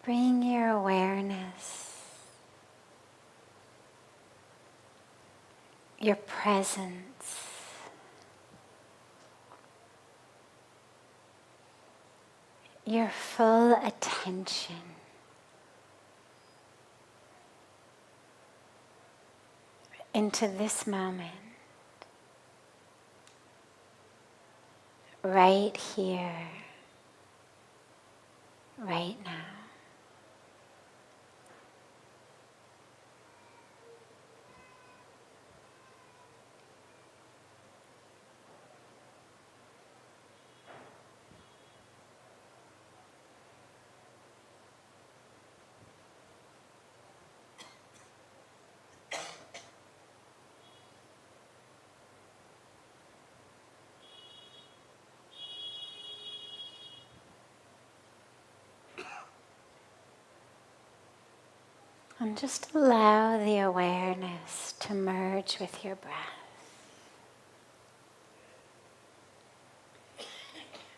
bring your awareness, your presence, your full attention into this moment, right here, right now. And just allow the awareness to merge with your breath.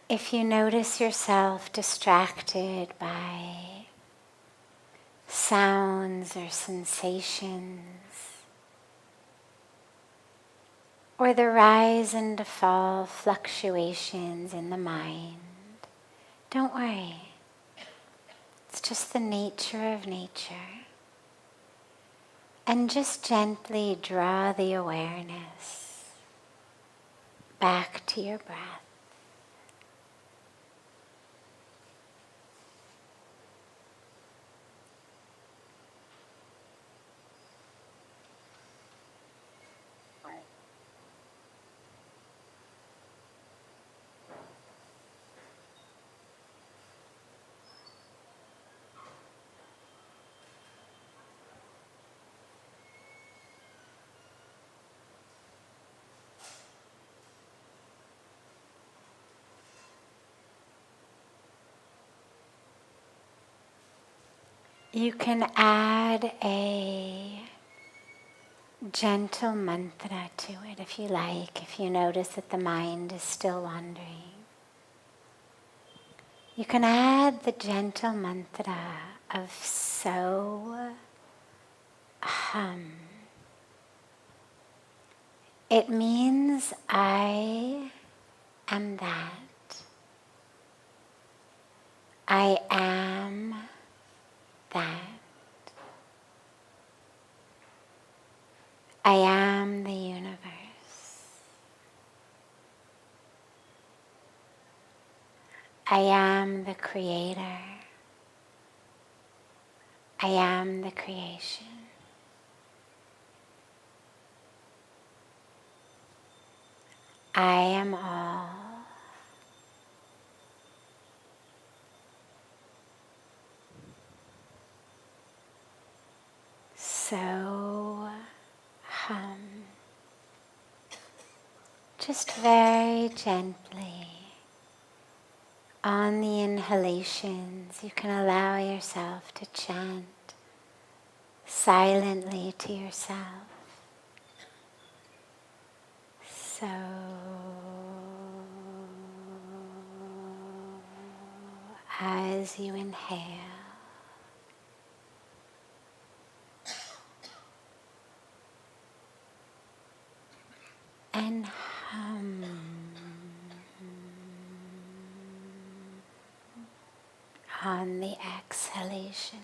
If you notice yourself distracted by sounds or sensations, or the rise and fall fluctuations in the mind, don't worry. It's just the nature of nature. And just gently draw the awareness back to your breath. You can add a gentle mantra to it if you like, if you notice that the mind is still wandering. You can add the gentle mantra of so hum. It means I am that. I am that. I am the universe. I am the creator. I am the creation. I am all. So hum. Just very gently on the inhalations, you can allow yourself to chant silently to yourself. So as you inhale, and hum on the exhalations.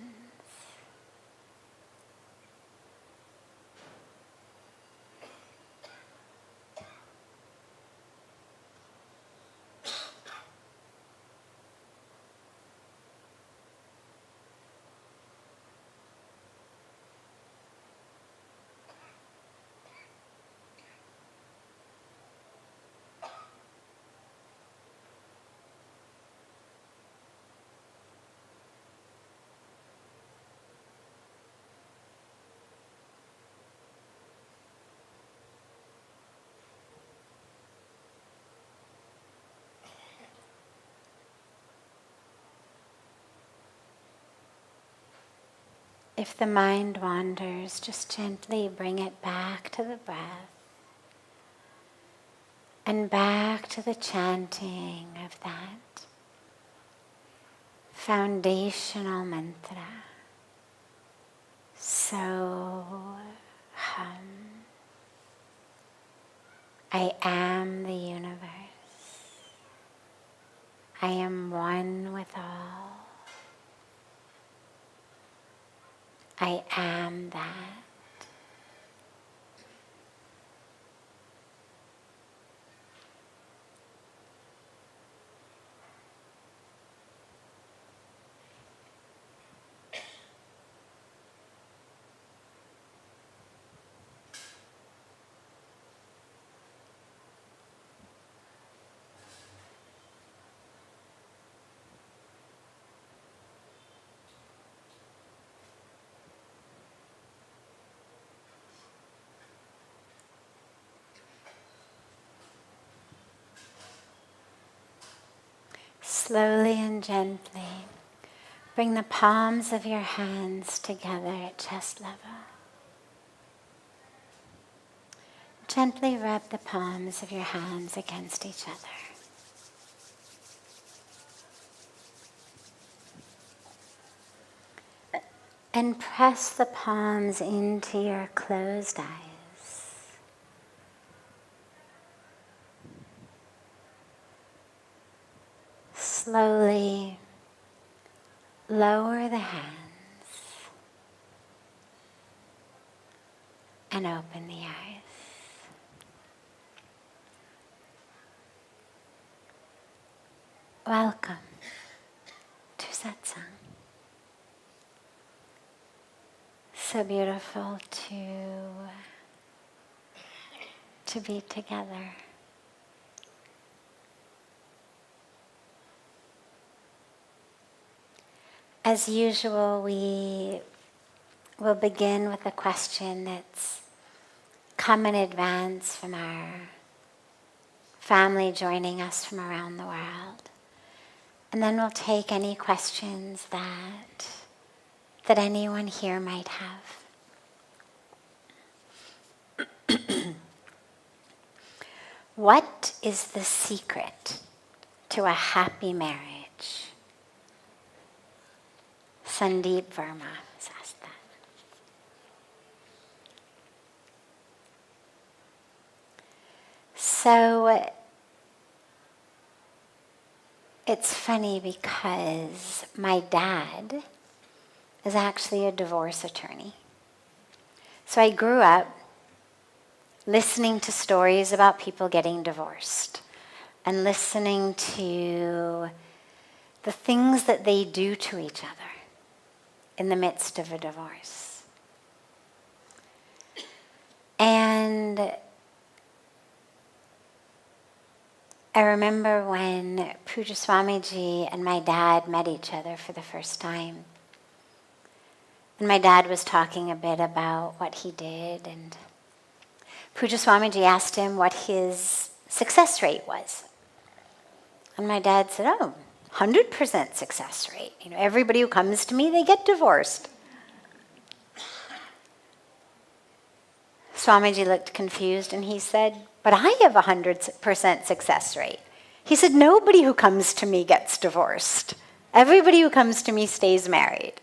If the mind wanders, just gently bring it back to the breath and back to the chanting of that. foundational mantra. So I am the universe. I am one with all. I am that. Slowly and gently, bring the palms of your hands together at chest level. Gently rub the palms of your hands against each other. And press the palms into your closed eyes. Slowly lower the hands and open the eyes. Welcome to Satsang. So beautiful to be together. As usual, we will begin with a question that's come in advance from our family joining us from around the world. And then we'll take any questions that anyone here might have. What is the secret to a happy marriage? Sandeep Verma has asked that. So it's funny because my dad is actually a divorce attorney. So I grew up listening to stories about people getting divorced and listening to the things that they do to each other in the midst of a divorce. And I remember when Pujya Swamiji and my dad met each other for the first time. And my dad was talking a bit about what he did, and Pujya Swamiji asked him what his success rate was. And my dad said, 100% success rate. Everybody who comes to me, they get divorced. Swamiji looked confused and he said, but I have 100% success rate. He said, nobody who comes to me gets divorced. Everybody who comes to me stays married.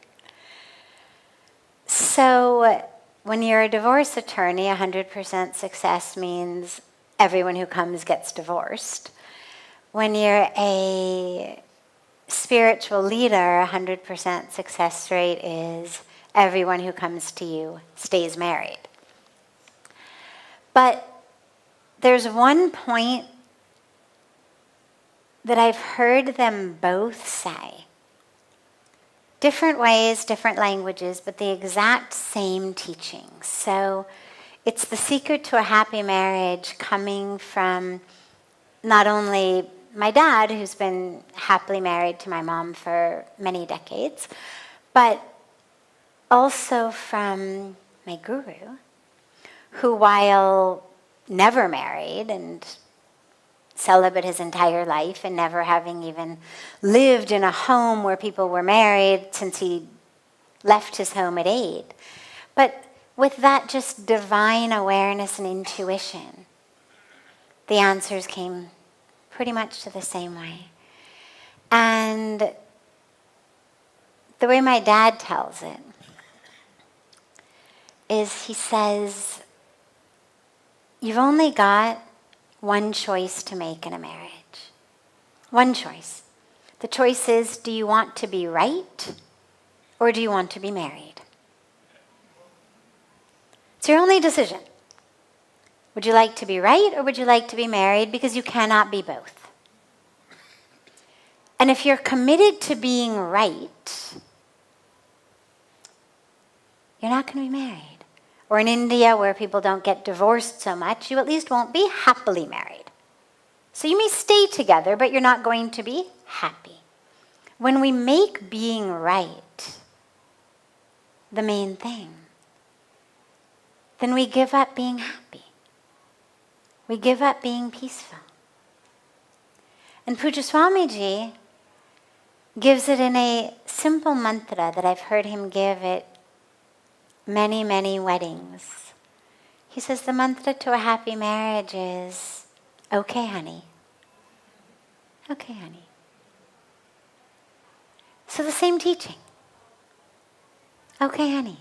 So when you're a divorce attorney, 100% success means everyone who comes gets divorced. When you're a spiritual leader, 100% success rate is everyone who comes to you stays married. But there's one point that I've heard them both say. Different ways, different languages, but the exact same teachings. So it's the secret to a happy marriage coming from not only my dad, who's been happily married to my mom for many decades, but also from my guru, who, while never married and celibate his entire life and never having even lived in a home where people were married since he left his home at 8, but with that just divine awareness and intuition, the answers came pretty much to the same way. And The way my dad tells it is he says, you've only got one choice to make in a marriage. One choice. The choice is, do you want to be right or do you want to be married? It's your only decision. Would you like to be right or would you like to be married? Because you cannot be both. And if you're committed to being right, you're not going to be married. Or in India, where people don't get divorced so much, you at least won't be happily married. So you may stay together, but you're not going to be happy. When we make being right the main thing, then we give up being happy. We give up being peaceful. And Pujya Swamiji gives it in a simple mantra that I've heard him give at many, many weddings. He says the mantra to a happy marriage is, okay, honey. Okay, honey. So the same teaching. Okay, honey.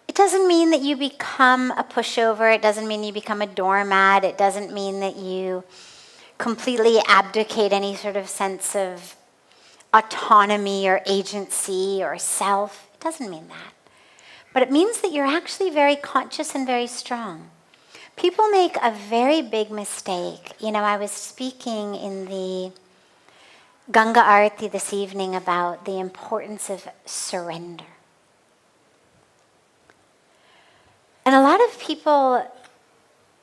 It doesn't mean that you become a pushover. It doesn't mean you become a doormat. It doesn't mean that you completely abdicate any sort of sense of autonomy or agency or self. It doesn't mean that. But it means that you're actually very conscious and very strong. People make a very big mistake. I was speaking in the Ganga Arati this evening about the importance of surrender. And a lot of people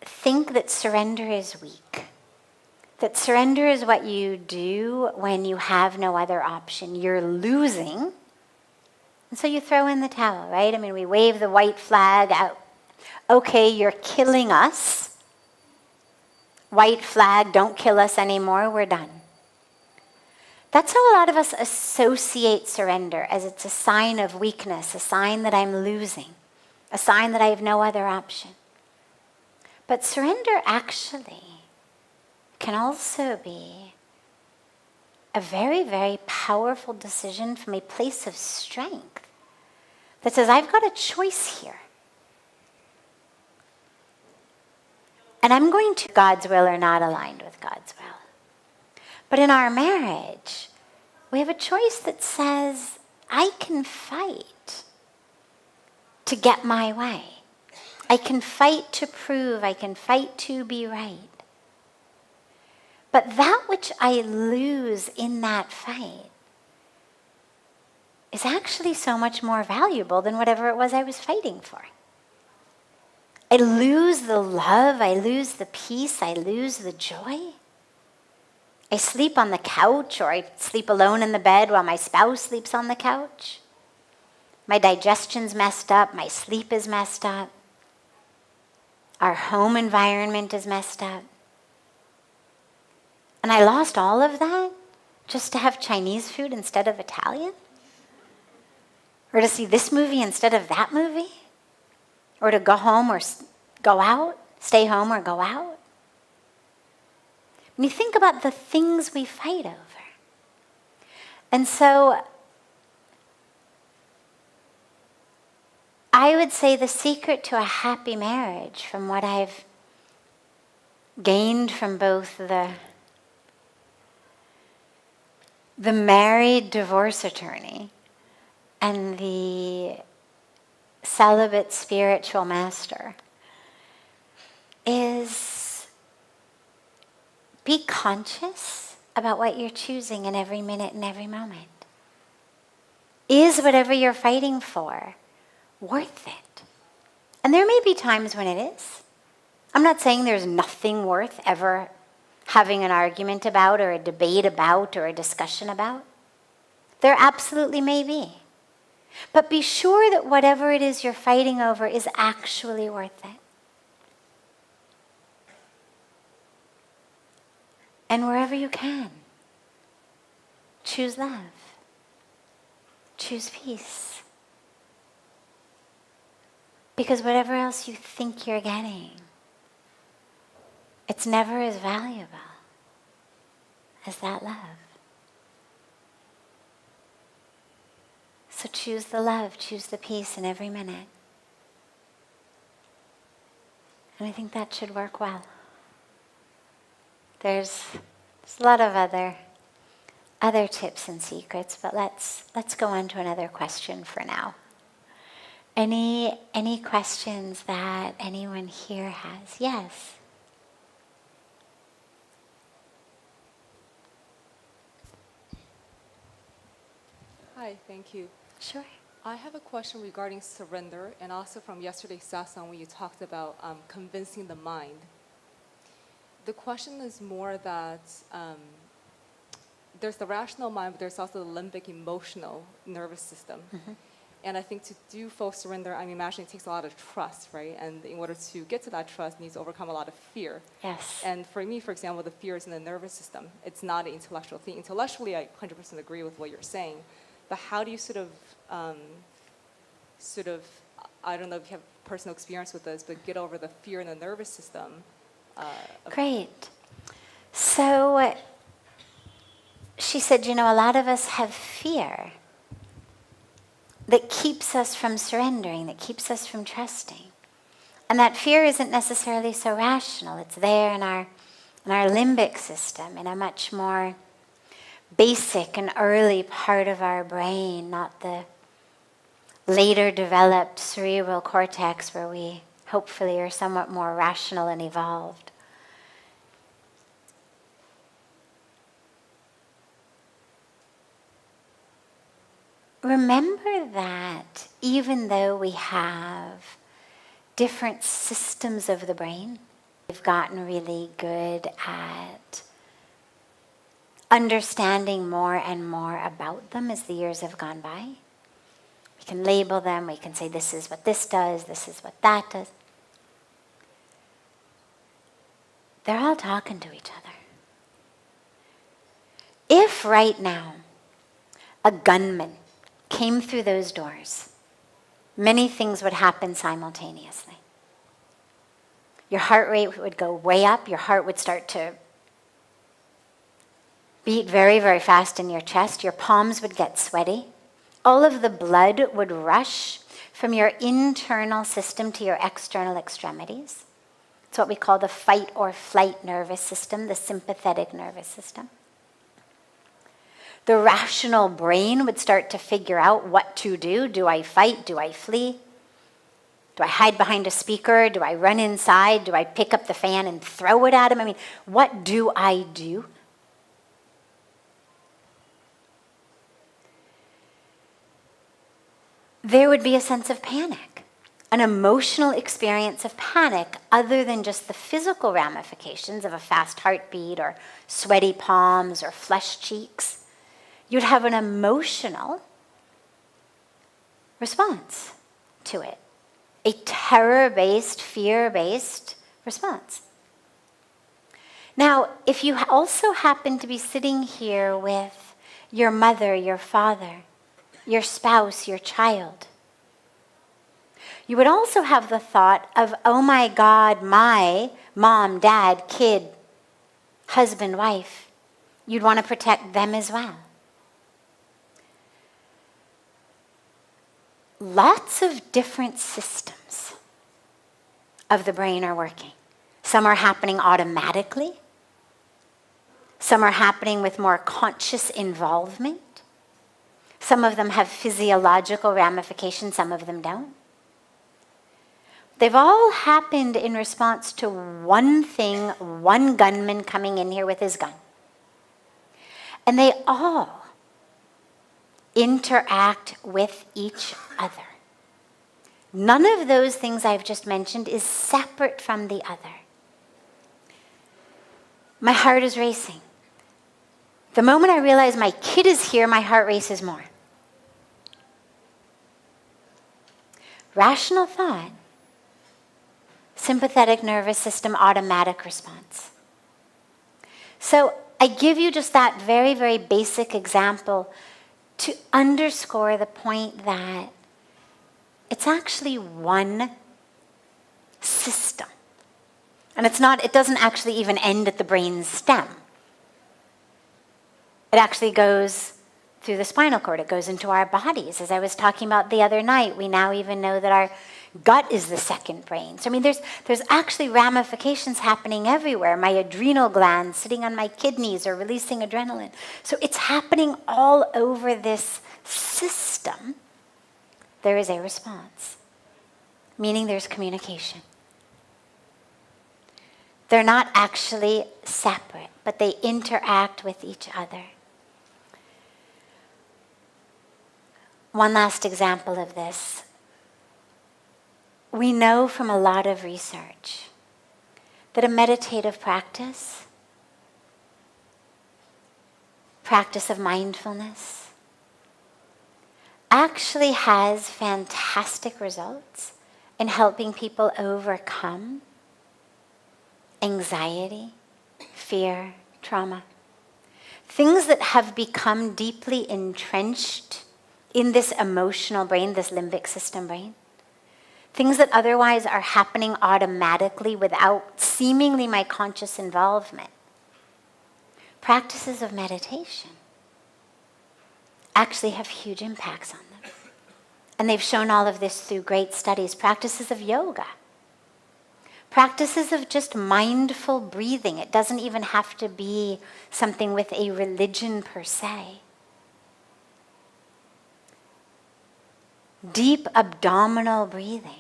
think that surrender is weak. That surrender is what you do when you have no other option. You're losing, and so you throw in the towel, right? I mean, we wave the white flag out. Okay, you're killing us. White flag, don't kill us anymore, we're done. That's how a lot of us associate surrender, as it's a sign of weakness, a sign that I'm losing, a sign that I have no other option. But surrender actually can also be a very, very powerful decision from a place of strength that says, I've got a choice here. And I'm going to God's will or not aligned with God's will. But in our marriage, we have a choice that says, I can fight to get my way. I can fight to prove, I can fight to be right. But that which I lose in that fight is actually so much more valuable than whatever it was I was fighting for. I lose the love, I lose the peace, I lose the joy. I sleep on the couch, or I sleep alone in the bed while my spouse sleeps on the couch. My digestion's messed up, my sleep is messed up. Our home environment is messed up. And I lost all of that just to have Chinese food instead of Italian? Or to see this movie instead of that movie? Or to go home or go out, stay home or go out? When you think about the things we fight over. And so I would say the secret to a happy marriage, from what I've gained from both the married divorce attorney and the celibate spiritual master, is be conscious about what you're choosing in every minute and every moment. Is whatever you're fighting for worth it? And there may be times when it is. I'm not saying there's nothing worth ever having an argument about or a debate about or a discussion about. There absolutely may be. But be sure that whatever it is you're fighting over is actually worth it. And wherever you can, choose love. Choose peace. Because whatever else you think you're getting, it's never as valuable as that love. So choose the love, choose the peace in every minute. And I think that should work well. There's a lot of other tips and secrets, but let's go on to another question for now. Any questions that anyone here has? Yes. Hi, thank you. Sure. I have a question regarding surrender, and also from yesterday's satsang when you talked about convincing the mind. The question is more that there's the rational mind, but there's also the limbic emotional nervous system. Mm-hmm. And I think to do full surrender, I'm imagining it takes a lot of trust, right? And in order to get to that trust, it needs to overcome a lot of fear. Yes. And for me, for example, the fear is in the nervous system. It's not an intellectual thing. Intellectually, I 100% agree with what you're saying. But how do you sort of, I don't know if you have personal experience with this, but get over the fear in the nervous system? Great. So she said, a lot of us have fear that keeps us from surrendering, that keeps us from trusting. And that fear isn't necessarily so rational. It's there in our limbic system, in a much more basic and early part of our brain, not the later developed cerebral cortex where we hopefully are somewhat more rational and evolved. Remember that even though we have different systems of the brain, we've gotten really good at understanding more and more about them as the years have gone by. We can label them, we can say this is what this does, this is what that does. They're all talking to each other. If right now a gunman came through those doors, many things would happen simultaneously. Your heart rate would go way up, your heart would start to beat very, very fast in your chest, your palms would get sweaty, all of the blood would rush from your internal system to your external extremities. It's what we call the fight or flight nervous system, the sympathetic nervous system. The rational brain would start to figure out what to do. Do I fight? Do I flee? Do I hide behind a speaker? Do I run inside? Do I pick up the fan and throw it at him? I mean, what do I do? There would be a sense of panic, an emotional experience of panic other than just the physical ramifications of a fast heartbeat or sweaty palms or flushed cheeks. You'd have an emotional response to it, a terror-based, fear-based response. Now, if you also happen to be sitting here with your mother, your father, your spouse, your child, you would also have the thought of, oh my God, my mom, dad, kid, husband, wife. You'd want to protect them as well. Lots of different systems of the brain are working. Some are happening automatically. Some are happening with more conscious involvement. Some of them have physiological ramifications, some of them don't. They've all happened in response to one thing, one gunman coming in here with his gun. And they all interact with each other. None of those things I've just mentioned is separate from the other. My heart is racing. The moment I realize my kid is here, my heart races more. Rational thought, sympathetic nervous system, automatic response. So I give you just that very, very basic example to underscore the point that it's actually one system. And it doesn't actually even end at the brain stem. It actually goes through the spinal cord. It goes into our bodies. As I was talking about the other night, we now even know that our gut is the second brain. So I mean, there's actually ramifications happening everywhere. My adrenal glands sitting on my kidneys are releasing adrenaline. So it's happening all over this system. There is a response, meaning there's communication. They're not actually separate, but they interact with each other. One last example of this. We know from a lot of research that a meditative practice of mindfulness, actually has fantastic results in helping people overcome anxiety, fear, trauma. Things that have become deeply entrenched in this emotional brain, this limbic system brain. Things that otherwise are happening automatically without seemingly my conscious involvement. Practices of meditation actually have huge impacts on them. And they've shown all of this through great studies. Practices of yoga. Practices of just mindful breathing. It doesn't even have to be something with a religion per se. Deep abdominal breathing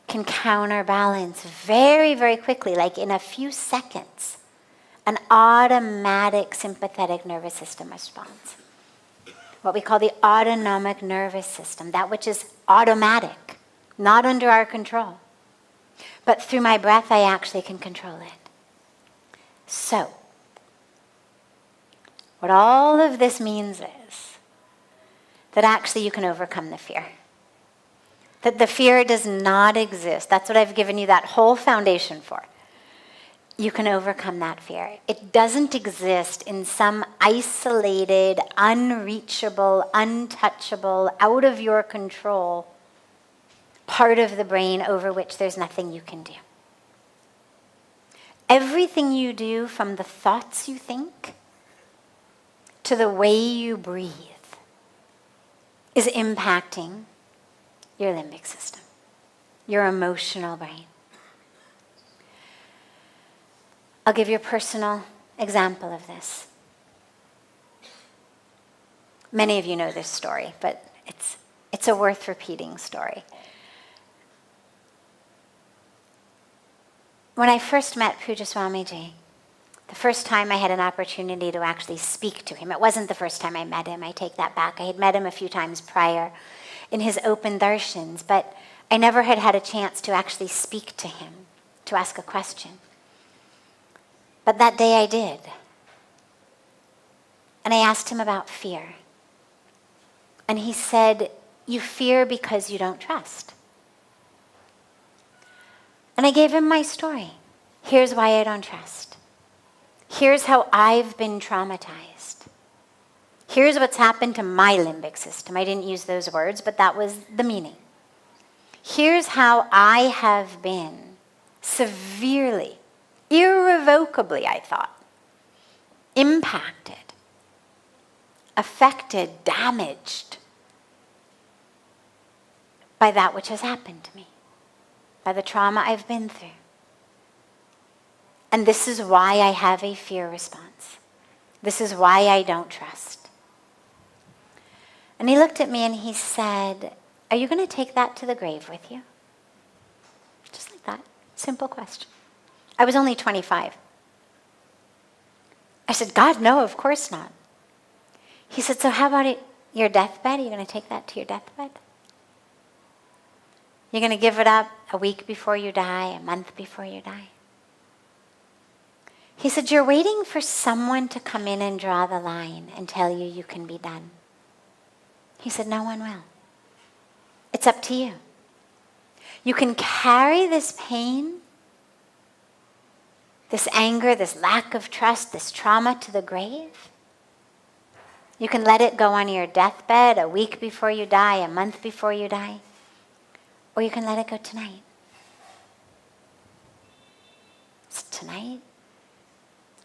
can counterbalance very, very quickly, like in a few seconds, an automatic sympathetic nervous system response. What we call the autonomic nervous system, that which is automatic, not under our control. But through my breath, I actually can control it. So, what all of this means is that actually you can overcome the fear. That the fear does not exist. That's what I've given you that whole foundation for. You can overcome that fear. It doesn't exist in some isolated, unreachable, untouchable, out of your control part of the brain over which there's nothing you can do. Everything you do, from the thoughts you think to the way you breathe, is impacting your limbic system, your emotional brain. I'll give you a personal example of this. Many of you know this story, but it's a worth repeating story. When I first met Pujya Swamiji, the first time I had an opportunity to actually speak to him, it wasn't the first time I met him, I take that back. I had met him a few times prior in his open darshans, but I never had had a chance to actually speak to him, to ask a question. But that day I did. And I asked him about fear. And he said, "You fear because you don't trust." And I gave him my story. Here's why I don't trust. Here's how I've been traumatized. Here's what's happened to my limbic system. I didn't use those words, but that was the meaning. Here's how I have been severely, irrevocably, I thought, impacted, affected, damaged by that which has happened to me, by the trauma I've been through. And this is why I have a fear response. This is why I don't trust. And he looked at me and he said, "Are you going to take that to the grave with you?" Just like that. Simple question. I was only 25. I said, "God, no, of course not." He said, "So how about your deathbed? Are you going to take that to your deathbed? You're going to give it up a week before you die, a month before you die?" He said, "You're waiting for someone to come in and draw the line and tell you you can be done." He said, "No one will. It's up to you. You can carry this pain, this anger, this lack of trust, this trauma to the grave. You can let it go on your deathbed a week before you die, a month before you die, or you can let it go tonight." It's tonight?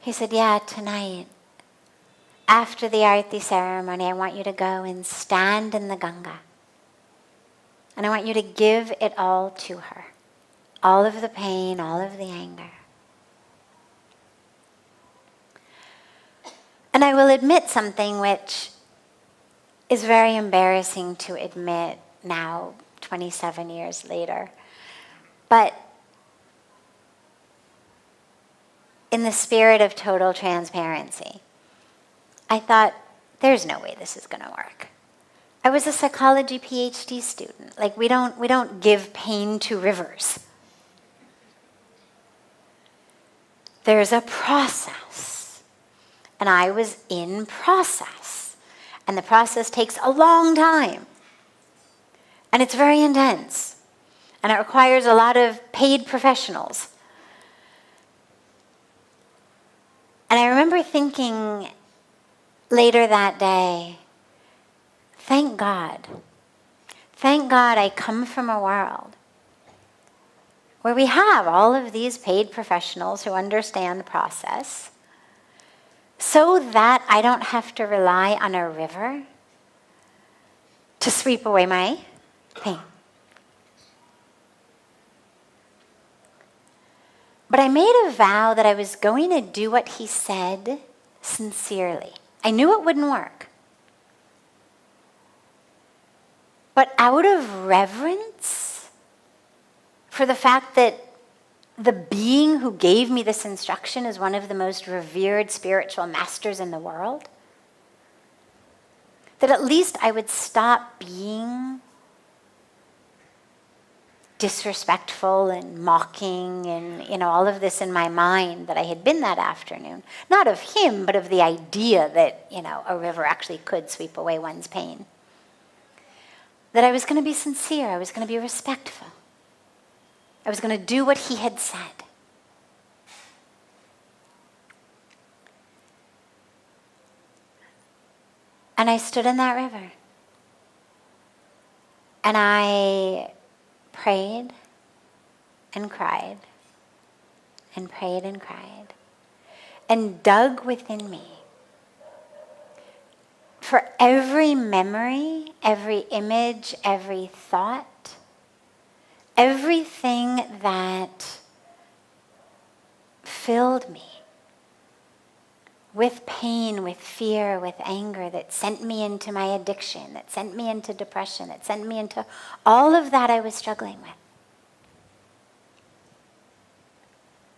He said, "Yeah, tonight. after the Arati ceremony, I want you to go and stand in the Ganga. And I want you to give it all to her. All of the pain, all of the anger. And I will admit something which is very embarrassing to admit now, 27 years later. But in the spirit of total transparency, I thought, there's no way this is going to work. I was a psychology PhD student. Like, we don't give pain to rivers. There's a process. And I was in process. And the process takes a long time. And it's very intense. And it requires a lot of paid professionals. And I remember thinking later that day, thank God. Thank God I come from a world where we have all of these paid professionals who understand the process, so that I don't have to rely on a river to sweep away my pain. But I made a vow that I was going to do what he said sincerely. I knew it wouldn't work. But out of reverence for the fact that the being who gave me this instruction is one of the most revered spiritual masters in the world, that at least I would stop being disrespectful and mocking and all of this in my mind that I had been that afternoon. Not of him, but of the idea that a river actually could sweep away one's pain. That I was going to be sincere, I was going to be respectful. I was going to do what he had said. And I stood in that river. And I prayed and cried and prayed and cried and dug within me for every memory, every image, every thought, everything that filled me with pain, with fear, with anger, that sent me into my addiction, that sent me into depression, that sent me into all of that I was struggling with.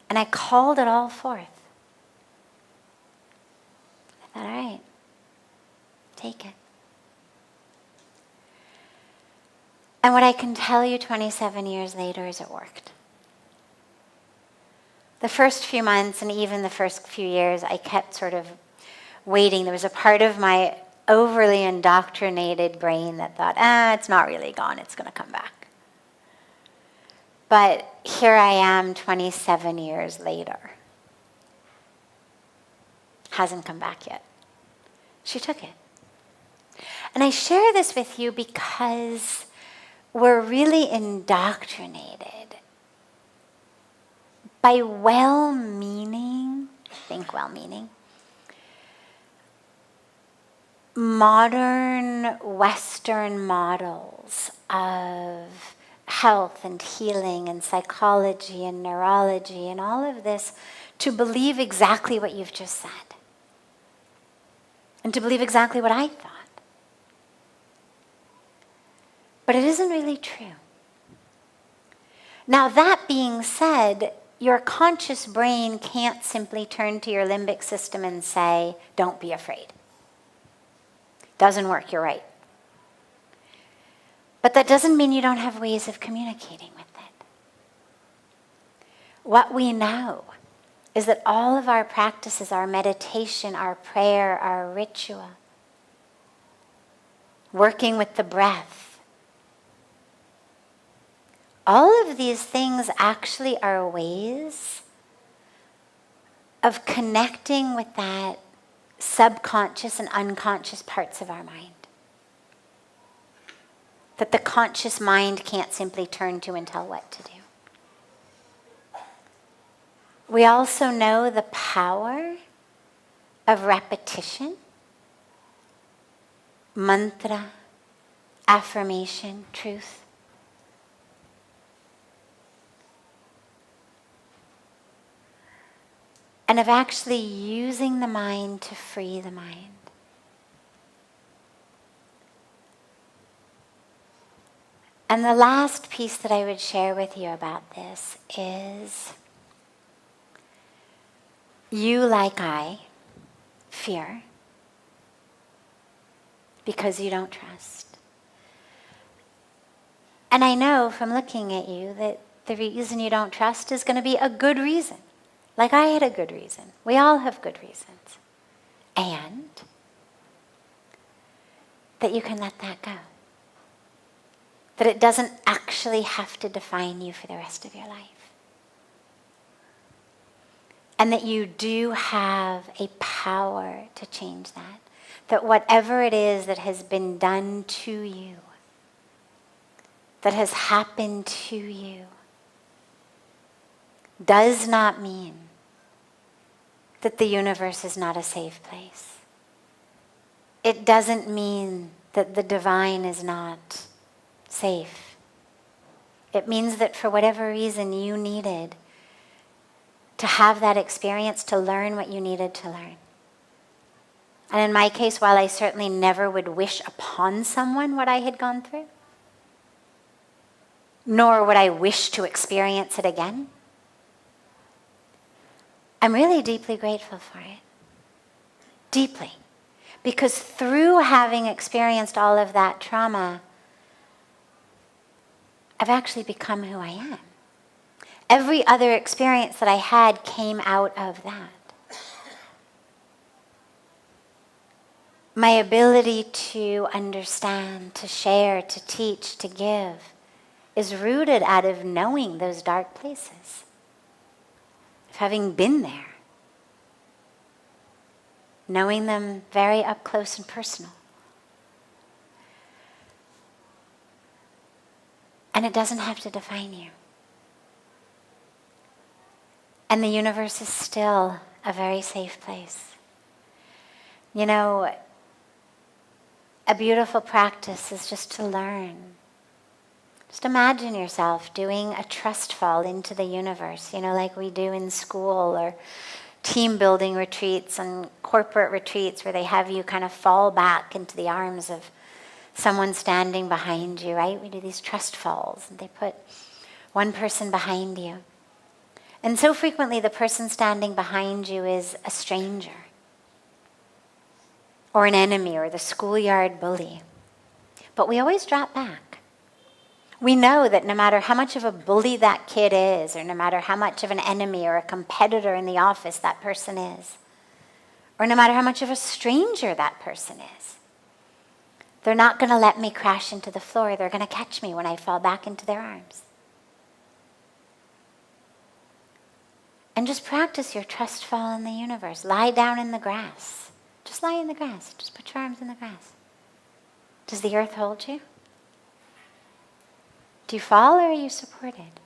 And I called it all forth. I thought, all right, take it. And what I can tell you 27 years later is it worked. The first few months and even the first few years, I kept sort of waiting. There was a part of my overly indoctrinated brain that thought, it's not really gone, it's going to come back. But here I am 27 years later. Hasn't come back yet. She took it. And I share this with you because we're really indoctrinated by well-meaning, modern Western models of health and healing and psychology and neurology and all of this to believe exactly what you've just said. And to believe exactly what I thought. But it isn't really true. Now, that being said, your conscious brain can't simply turn to your limbic system and say, don't be afraid. Doesn't work, you're right. But that doesn't mean you don't have ways of communicating with it. What we know is that all of our practices, our meditation, our prayer, our ritual, working with the breath, all of these things actually are ways of connecting with that subconscious and unconscious parts of our mind that the conscious mind can't simply turn to and tell what to do. We also know the power of repetition mantra, affirmation, truth. And of actually using the mind to free the mind. And the last piece that I would share with you about this is you, like I, fear because you don't trust. And I know from looking at you that the reason you don't trust is going to be a good reason. Like I had a good reason. We all have good reasons. And that you can let that go. That it doesn't actually have to define you for the rest of your life. And that you do have a power to change that. That whatever it is that has been done to you, that has happened to you, does not mean that the universe is not a safe place. It doesn't mean that the divine is not safe. It means that for whatever reason you needed to have that experience to learn what you needed to learn. And in my case, while I certainly never would wish upon someone what I had gone through, nor would I wish to experience it again, I'm really deeply grateful for it. Deeply. Because through having experienced all of that trauma, I've actually become who I am. Every other experience that I had came out of that. My ability to understand, to share, to teach, to give is rooted out of knowing those dark places, of having been there, knowing them very up close and personal. And it doesn't have to define you. And the universe is still a very safe place. You know, a beautiful practice is just to learn. Just imagine yourself doing a trust fall into the universe, you know, like we do in school or team building retreats and corporate retreats where they have you kind of fall back into the arms of someone standing behind you, right? We do these trust falls and they put one person behind you. And so frequently the person standing behind you is a stranger or an enemy or the schoolyard bully. But we always drop back. We know that no matter how much of a bully that kid is, or no matter how much of an enemy or a competitor in the office that person is, or no matter how much of a stranger that person is, they're not going to let me crash into the floor. They're going to catch me when I fall back into their arms. And just practice your trust fall in the universe. Lie down in the grass. Just lie in the grass. Just put your arms in the grass. Does the earth hold you? Do you fall or are you supported?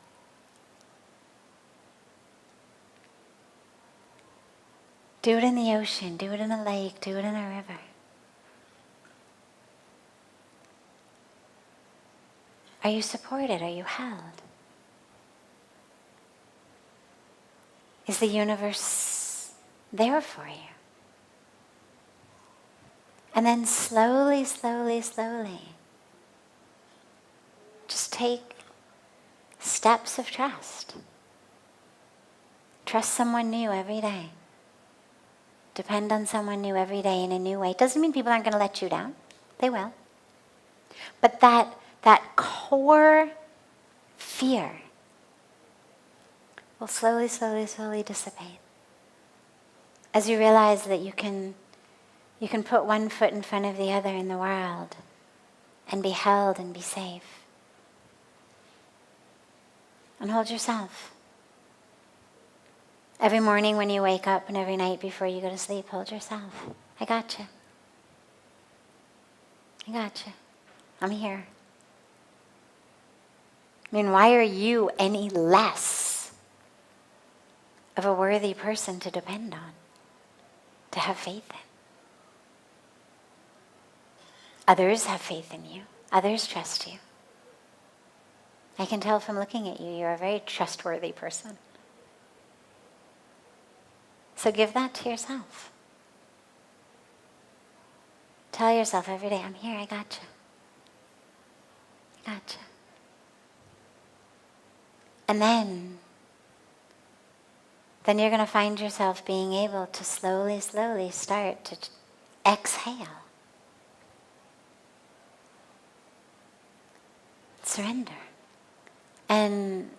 Do it in the ocean. Do it in a lake. Do it in a river. Are you supported? Are you held? Is the universe there for you? And then slowly, slowly, slowly, just take steps of trust. Trust someone new every day. Depend on someone new every day in a new way. It doesn't mean people aren't going to let you down. They will. But that core fear will slowly, slowly, slowly dissipate. As you realize that you can put one foot in front of the other in the world and be held and be safe. And hold yourself. Every morning when you wake up and every night before you go to sleep, hold yourself. I got you. I got you. I'm here. I mean, why are you any less of a worthy person to depend on, to have faith in? Others have faith in you. Others trust you. I can tell from looking at you, you're a very trustworthy person. So give that to yourself. Tell yourself every day, I'm here, I gotcha. I gotcha. And then you're going to find yourself being able to slowly, slowly start to exhale. Surrender. And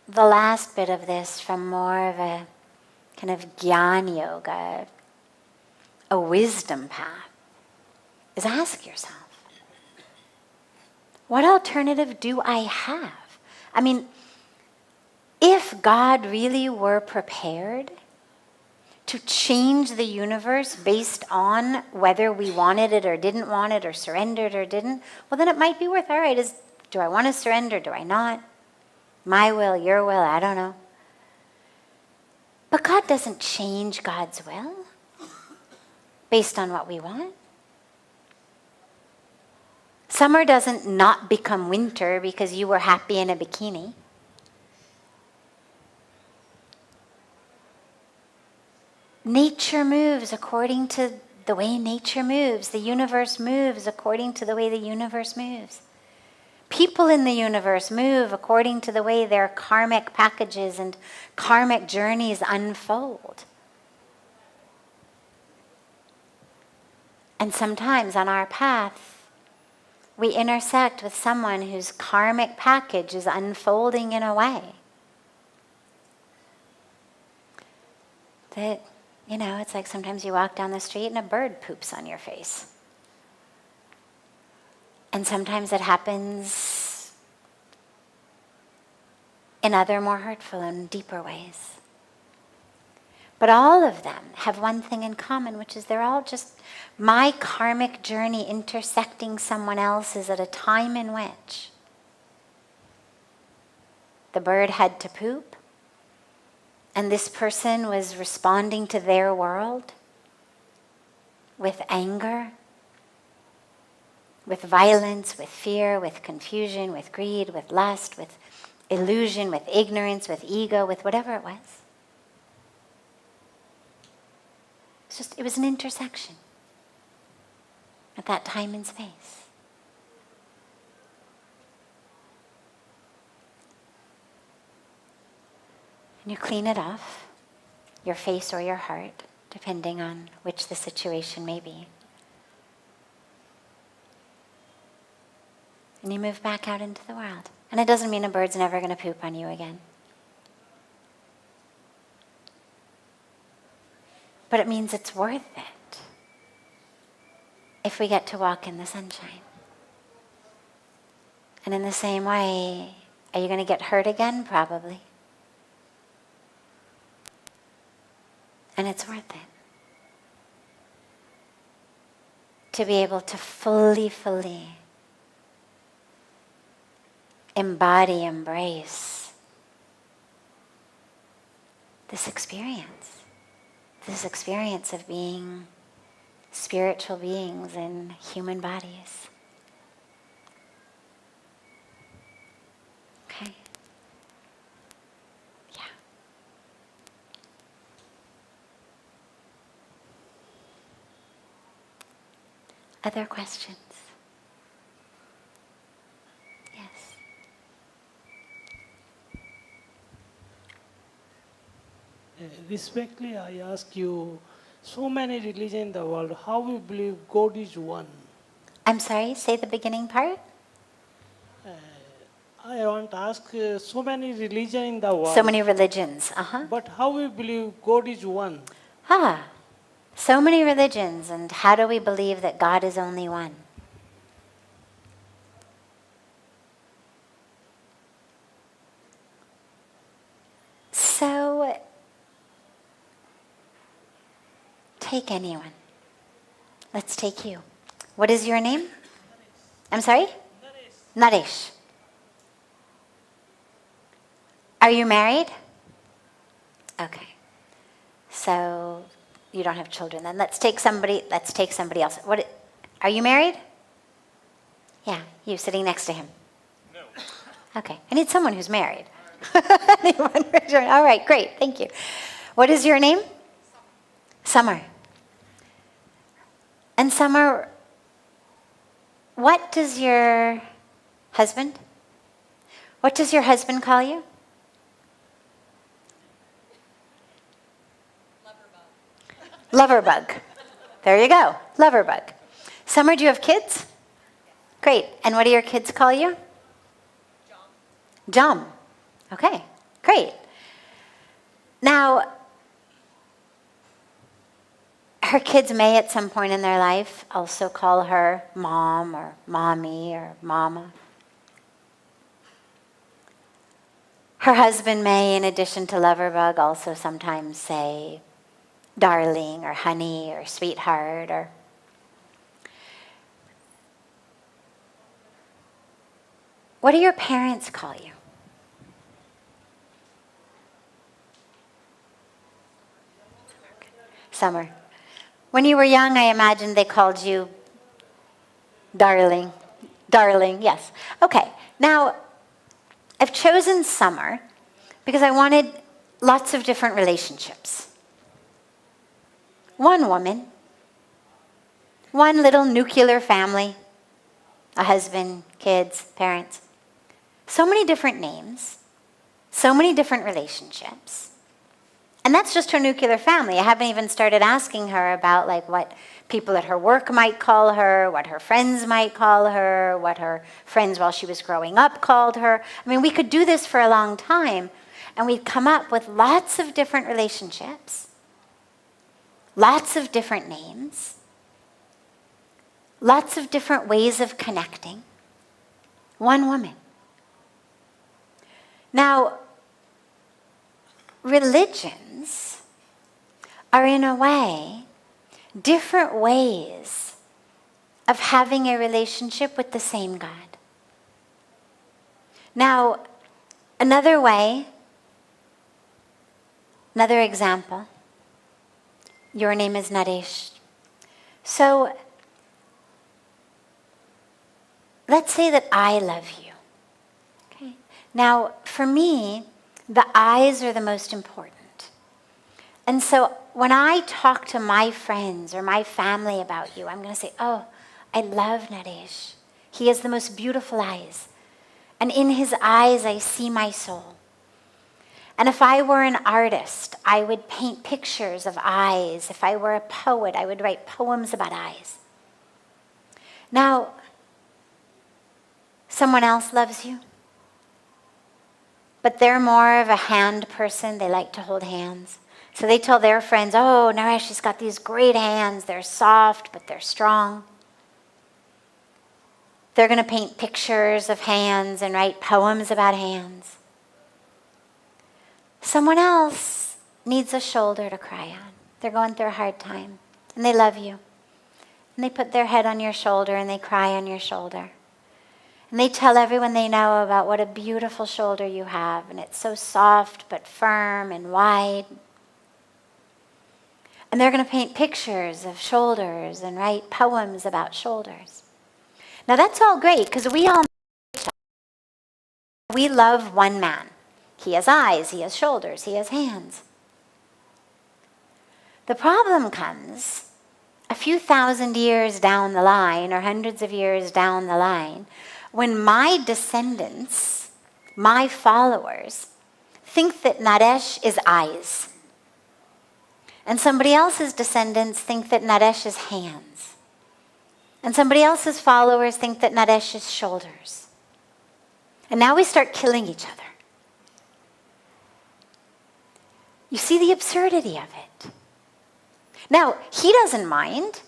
the last bit of this, from more of a kind of Gyan Yoga, a wisdom path, is ask yourself, what alternative do I have? I mean, if God really were prepared to change the universe based on whether we wanted it or didn't want it or surrendered or didn't, well, then it might be worth, all right, do I want to surrender, do I not? My will, your will, I don't know. But God doesn't change God's will based on what we want. Summer doesn't not become winter because you were happy in a bikini. Nature moves according to the way nature moves. The universe moves according to the way the universe moves. People in the universe move according to the way their karmic packages and karmic journeys unfold. And sometimes on our path, we intersect with someone whose karmic package is unfolding in a way that, it's like sometimes you walk down the street and a bird poops on your face. And sometimes it happens in other more hurtful and deeper ways. But all of them have one thing in common, which is they're all just my karmic journey intersecting someone else's at a time in which the bird had to poop, and this person was responding to their world with anger, with violence, with fear, with confusion, with greed, with lust, with illusion, with ignorance, with ego, with whatever it was. It was an intersection at that time and space. And you clean it off, your face or your heart, depending on which the situation may be. And you move back out into the world. And it doesn't mean a bird's never going to poop on you again. But it means it's worth it if we get to walk in the sunshine. And in the same way, are you going to get hurt again? Probably. And it's worth it. To be able to fully embody, embrace this experience of being spiritual beings in human bodies. Okay? Yeah. Other questions? Yes. Respectfully, I ask you, so many religions in the world, how we believe God is one? I'm sorry, say the beginning part. I want to ask, so many religions in the world. So many religions, But how we believe God is one? So many religions, and how do we believe that God is only one? So, take anyone. Let's take you. What is your name? I'm sorry? Naresh. Are you married? Okay. So, you don't have children then. Let's take somebody else. Are you married? Yeah, you sitting next to him. No. Okay, I need someone who's married. Anyone? All right, great, thank you. What is your name? Summer. And Summer, what does your husband call you? Loverbug. There you go, Loverbug. Summer, do you have kids? Great. And what do your kids call you? Jom. Okay, great. Now, her kids may at some point in their life also call her mom or mommy or mama. Her husband may, in addition to Loverbug, also sometimes say darling or honey or sweetheart or... What do your parents call you? Summer. When you were young, I imagine they called you darling. Darling, yes. Okay, now I've chosen Summer because I wanted lots of different relationships. One woman, one little nuclear family, a husband, kids, parents. So many different names, so many different relationships. And that's just her nuclear family. I haven't even started asking her about like what people at her work might call her, what her friends might call her, what her friends while she was growing up called her. I mean, we could do this for a long time, and we'd come up with lots of different relationships, lots of different names, lots of different ways of connecting. One woman. Now, religions are in a way different ways of having a relationship with the same God. Now, another way, another example, your name is Naresh. So, let's say that I love you. Okay. Now, for me, the eyes are the most important. And so when I talk to my friends or my family about you, I'm going to say, oh, I love Naresh. He has the most beautiful eyes. And in his eyes, I see my soul. And if I were an artist, I would paint pictures of eyes. If I were a poet, I would write poems about eyes. Now, someone else loves you, but they're more of a hand person. They like to hold hands. So they tell their friends, oh, Naresh has got these great hands. They're soft, but they're strong. They're going to paint pictures of hands and write poems about hands. Someone else needs a shoulder to cry on. They're going through a hard time, and they love you. And they put their head on your shoulder, and they cry on your shoulder. And they tell everyone they know about what a beautiful shoulder you have, and it's so soft but firm and wide. And they're going to paint pictures of shoulders and write poems about shoulders. Now that's all great, because we all know each other. We love one man. He has eyes, he has shoulders, he has hands. The problem comes a few thousand years down the line, or hundreds of years down the line, when my descendants, my followers, think that Naresh is eyes. And somebody else's descendants think that Naresh is hands. And somebody else's followers think that Naresh is shoulders. And now we start killing each other. You see the absurdity of it. Now, he doesn't mind.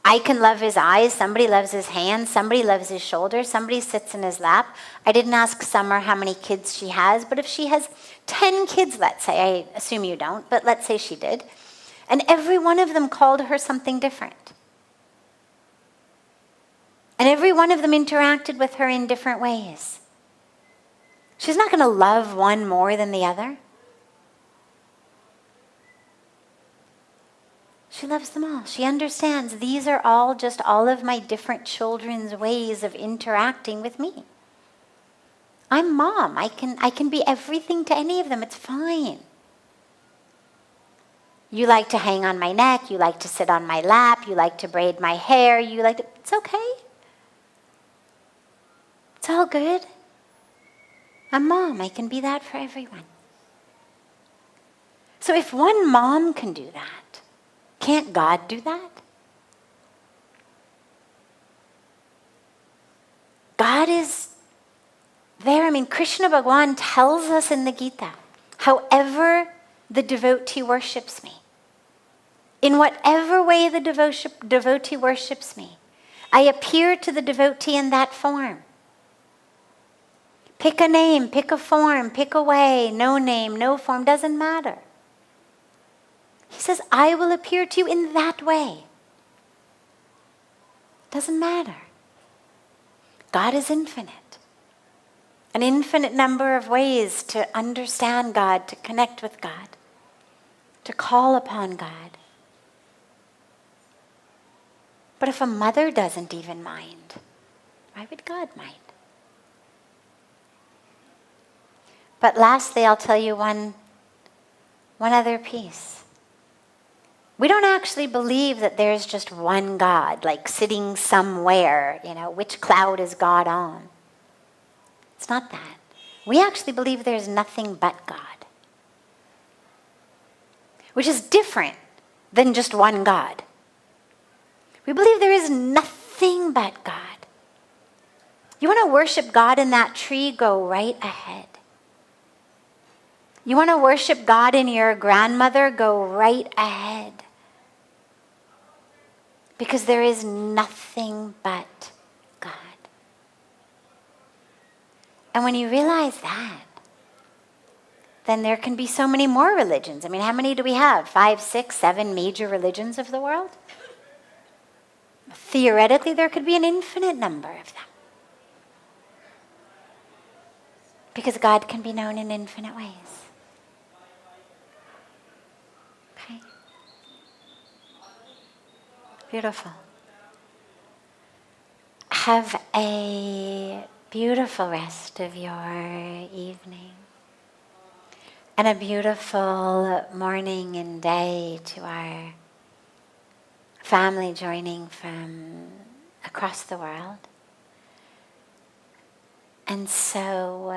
I can love his eyes, somebody loves his hands, somebody loves his shoulders, somebody sits in his lap. I didn't ask Summer how many kids she has, but if she has 10 kids, let's say, I assume you don't, but let's say she did, and every one of them called her something different. And every one of them interacted with her in different ways. She's not going to love one more than the other. She loves them all. She understands these are all just all of my different children's ways of interacting with me. I'm mom. I can be everything to any of them. It's fine. You like to hang on my neck. You like to sit on my lap. You like to braid my hair. It's okay. It's all good. I'm mom. I can be that for everyone. So if one mom can do that, can't God do that? God is there. Krishna Bhagavan tells us in the Gita, however the devotee worships me, in whatever way the devotee worships me, I appear to the devotee in that form. Pick a name, pick a form, pick a way, no name, no form, doesn't matter. He says, I will appear to you in that way. Doesn't matter. God is infinite. An infinite number of ways to understand God, to connect with God, to call upon God. But if a mother doesn't even mind, why would God mind? But lastly, I'll tell you one other piece. We don't actually believe that there's just one God, like sitting somewhere, which cloud is God on? It's not that. We actually believe there's nothing but God, which is different than just one God. We believe there is nothing but God. You want to worship God in that tree? Go right ahead. You want to worship God in your grandmother? Go right ahead. Because there is nothing but God. And when you realize that, then there can be so many more religions. How many do we have? 5, 6, 7 major religions of the world? Theoretically, there could be an infinite number of them. Because God can be known in infinite ways. Okay? Beautiful. Have a beautiful rest of your evening. And a beautiful morning and day to our family joining from across the world. And so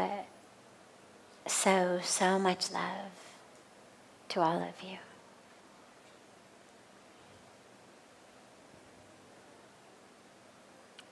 much love to all of you.